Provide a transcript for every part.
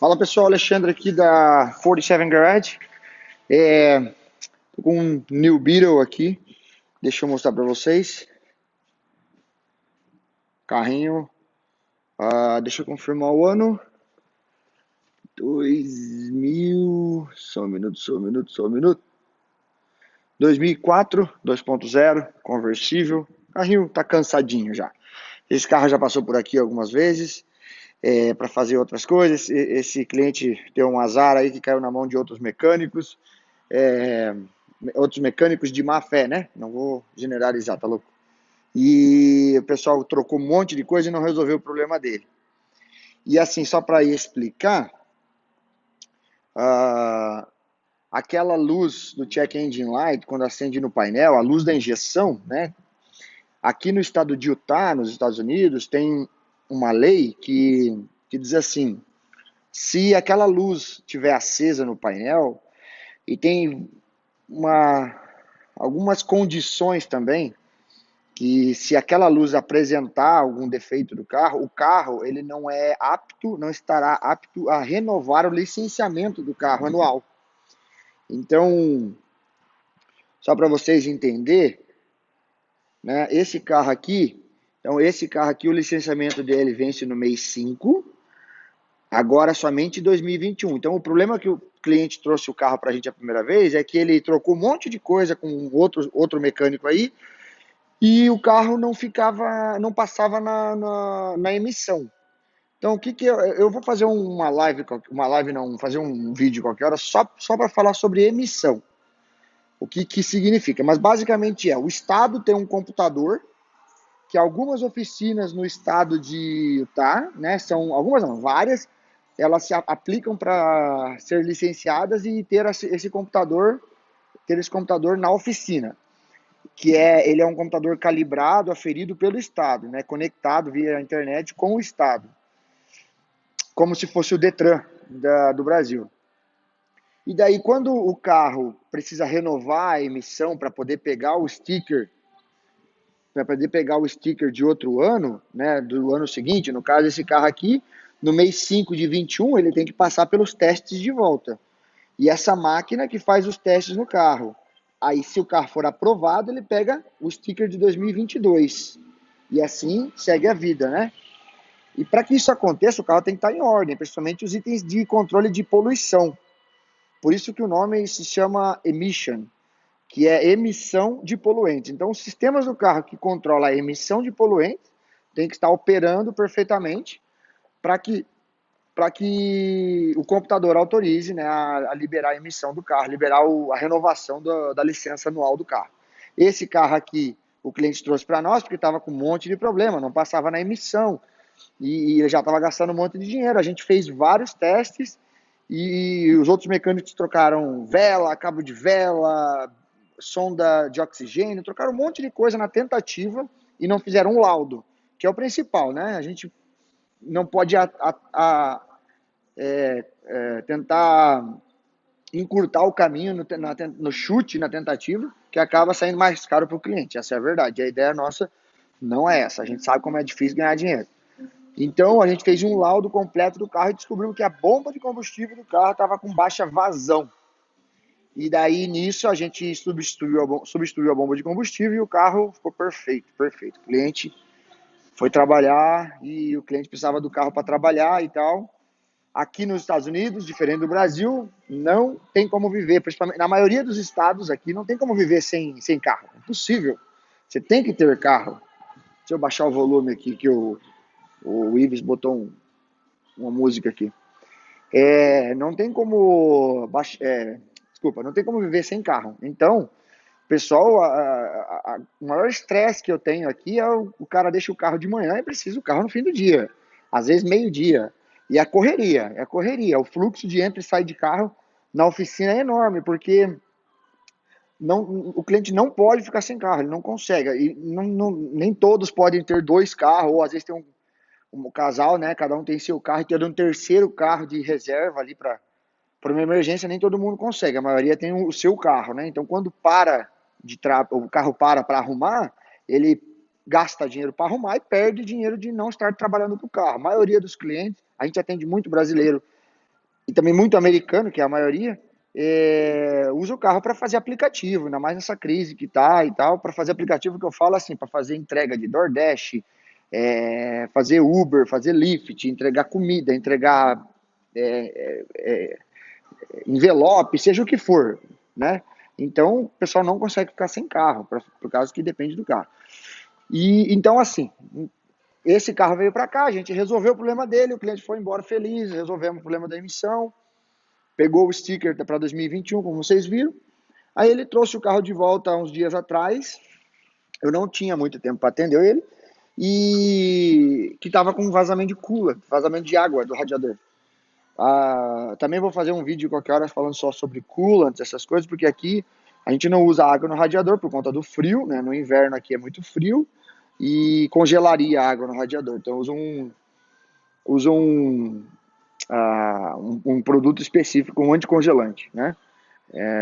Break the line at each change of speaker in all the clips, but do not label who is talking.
Fala pessoal, Alexandre aqui da 47 Garage. Tô com um New Beetle aqui. Deixa eu mostrar para vocês. Carrinho. Deixa eu confirmar o ano. 2000. Só um minuto. 2004, 2.0, conversível. Carrinho tá cansadinho já. Esse carro já passou por aqui algumas vezes. Para fazer outras coisas. Esse cliente deu um azar aí que caiu na mão de outros mecânicos. Outros mecânicos de má fé, né? Não vou generalizar, tá louco? E o pessoal trocou um monte de coisa e não resolveu o problema dele. E assim, só para explicar, aquela luz do check engine light, quando acende no painel, a luz da injeção, né? Aqui no estado de Utah, nos Estados Unidos, tem uma lei que diz assim: se aquela luz estiver acesa no painel, e tem algumas condições também, que se aquela luz apresentar algum defeito do carro, o carro ele não estará apto a renovar o licenciamento do carro anual. Então, só para vocês entenderem, né, esse carro aqui, o licenciamento dele vence no mês 5, agora somente em 2021. Então, o problema que o cliente trouxe o carro para a gente a primeira vez é que ele trocou um monte de coisa com outro mecânico aí, e o carro não passava na emissão. Então, eu vou fazer fazer um vídeo qualquer hora só para falar sobre emissão. O que significa? Mas basicamente o estado tem um computador que algumas oficinas no estado de Utah, né, são algumas não, várias, elas se aplicam para ser licenciadas e ter esse computador na oficina, ele é um computador calibrado, aferido pelo Estado, né, conectado via internet com o Estado, como se fosse o Detran do Brasil. E daí, quando o carro precisa renovar a emissão para poder pegar o sticker, de outro ano, né, do ano seguinte, no caso esse carro aqui, no mês 5 de 21, ele tem que passar pelos testes de volta. E essa máquina que faz os testes no carro. Aí, se o carro for aprovado, ele pega o sticker de 2022. E assim segue a vida, né? E para que isso aconteça, o carro tem que estar em ordem, principalmente os itens de controle de poluição. Por isso que o nome se chama emission, que é emissão de poluentes. Então, os sistemas do carro que controlam a emissão de poluentes tem que estar operando perfeitamente para que o computador autorize, né, a liberar a emissão do carro, liberar a renovação da licença anual do carro. Esse carro aqui, o cliente trouxe para nós porque estava com um monte de problema, não passava na emissão e ele já estava gastando um monte de dinheiro. A gente fez vários testes e os outros mecânicos trocaram vela, cabo de vela, sonda de oxigênio, trocaram um monte de coisa na tentativa e não fizeram um laudo, que é o principal, né? A gente não pode tentar encurtar o caminho no chute, na tentativa, que acaba saindo mais caro para o cliente. Essa é a verdade. A ideia nossa não é essa. A gente sabe como é difícil ganhar dinheiro. Então, a gente fez um laudo completo do carro e descobrimos que a bomba de combustível do carro estava com baixa vazão. E daí, nisso, a gente substituiu a bomba de combustível e o carro ficou perfeito. O cliente foi trabalhar e o cliente precisava do carro para trabalhar e tal. Aqui nos Estados Unidos, diferente do Brasil, não tem como viver, principalmente na maioria dos estados aqui, não tem como viver sem carro. É impossível. Você tem que ter carro. Deixa eu baixar o volume aqui, que o Ives botou uma música aqui. Não tem como não tem como viver sem carro. Então, pessoal, o maior estresse que eu tenho aqui é o cara deixa o carro de manhã e precisa do carro no fim do dia. Às vezes meio-dia. E é correria. O fluxo de entra e sai de carro na oficina é enorme, porque o cliente não pode ficar sem carro, ele não consegue. E nem todos podem ter dois carros, ou às vezes tem um casal, né? Cada um tem seu carro e ter um terceiro carro de reserva ali para uma emergência, nem todo mundo consegue. A maioria tem o seu carro, né? Então, quando o carro para arrumar, ele gasta dinheiro para arrumar e perde dinheiro de não estar trabalhando com o carro. A maioria dos clientes, a gente atende muito brasileiro e também muito americano, que é a maioria, usa o carro para fazer aplicativo, ainda mais nessa crise que tá e tal, para fazer aplicativo que eu falo assim, para fazer entrega de DoorDash, fazer Uber, fazer Lyft, entregar comida, entregar envelope, seja o que for, né? Então, o pessoal não consegue ficar sem carro, por causa que depende do carro. E então, assim, esse carro veio para cá, a gente resolveu o problema dele, o cliente foi embora feliz, resolvemos o problema da emissão, pegou o sticker para 2021, como vocês viram. Aí ele trouxe o carro de volta uns dias atrás, eu não tinha muito tempo para atender ele, e que estava com vazamento de coolant, vazamento de água do radiador. Também vou fazer um vídeo qualquer hora falando só sobre coolant, essas coisas, porque aqui a gente não usa água no radiador por conta do frio, né? No inverno aqui é muito frio e congelaria a água no radiador. Então uso um produto específico, um anticongelante, né?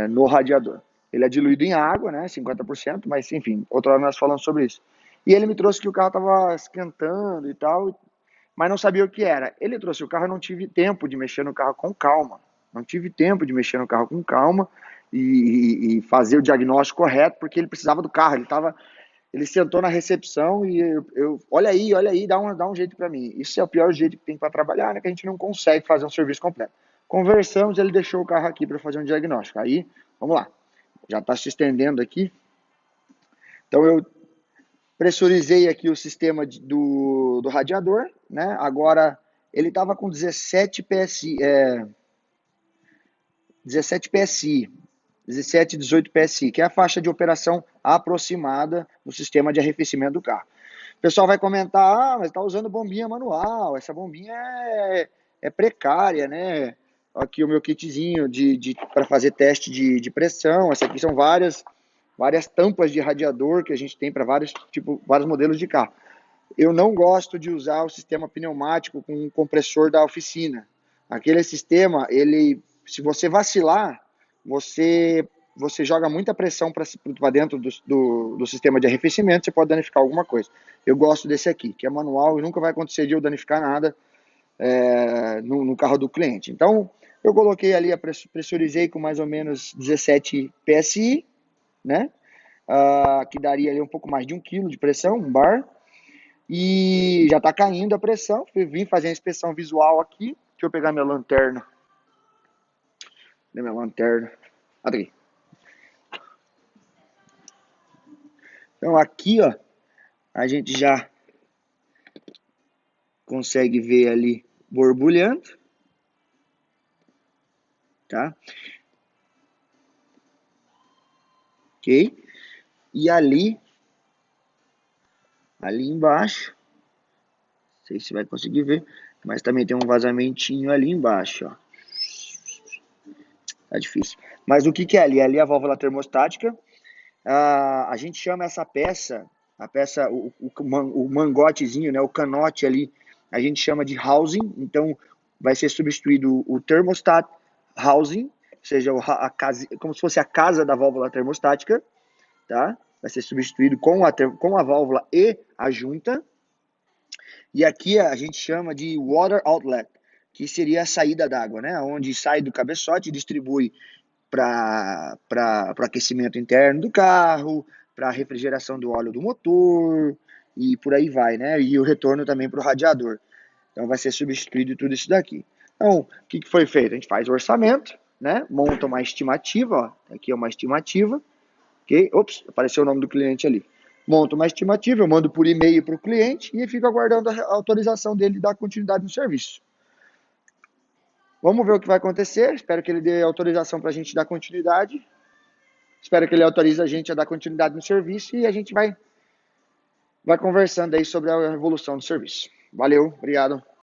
No radiador. Ele é diluído em água, né? 50%, mas enfim, outra hora nós falamos sobre isso. E ele me trouxe que o carro estava esquentando e tal, mas não sabia o que era. Ele trouxe o carro, eu não tive tempo de mexer no carro com calma. Não tive tempo de mexer no carro com calma e fazer o diagnóstico correto, porque ele precisava do carro. Ele sentou na recepção e olha aí, dá um jeito para mim. Isso é o pior jeito que tem para trabalhar, né? Que a gente não consegue fazer um serviço completo. Conversamos, ele deixou o carro aqui para fazer um diagnóstico. Aí, vamos lá. Já está se estendendo aqui. Então eu pressurizei aqui o sistema do radiador, né? Agora ele estava com 17 PSI, 17 PSI, 17, 18 PSI, que é a faixa de operação aproximada do sistema de arrefecimento do carro. O pessoal vai comentar, mas está usando bombinha manual, essa bombinha é precária, né? Aqui o meu kitzinho para fazer teste de pressão, essa aqui são várias tampas de radiador que a gente tem para vários modelos de carro. Eu não gosto de usar o sistema pneumático com o compressor da oficina. Aquele sistema, se você vacilar, você joga muita pressão para dentro do sistema de arrefecimento, você pode danificar alguma coisa. Eu gosto desse aqui, que é manual e nunca vai acontecer de eu danificar nada no carro do cliente. Então, eu coloquei ali, pressurizei com mais ou menos 17 PSI, né? Que daria ali um pouco mais de 1 kg de pressão, um bar. E já está caindo a pressão. Vim fazer a inspeção visual aqui. Deixa eu pegar minha lanterna. Cadê minha lanterna? Aqui. Então aqui, ó, a gente já consegue ver ali borbulhando, tá? Ok? E ali embaixo, não sei se vai conseguir ver, mas também tem um vazamentinho ali embaixo, ó. Tá difícil. Mas o que é ali? Ali é a válvula termostática. A gente chama essa peça, o mangotezinho, né, o canote ali, a gente chama de housing. Então vai ser substituído o thermostat housing, ou seja, como se fosse a casa da válvula termostática, tá? Vai ser substituído com a válvula e a junta. E aqui a gente chama de water outlet, que seria a saída d'água, né? Onde sai do cabeçote e distribui para aquecimento interno do carro, para refrigeração do óleo do motor e por aí vai, né? E o retorno também para o radiador. Então vai ser substituído tudo isso daqui. Então, o que foi feito? A gente faz o orçamento, né? Monta uma estimativa, ó. Aqui é uma estimativa, ok? Ops, apareceu o nome do cliente ali. Monta uma estimativa, eu mando por e-mail para o cliente e fico aguardando a autorização dele dar continuidade no serviço. Vamos ver o que vai acontecer. Espero que ele dê autorização para a gente dar continuidade. Espero que ele autorize a gente a dar continuidade no serviço e a gente vai conversando aí sobre a evolução do serviço. Valeu, obrigado.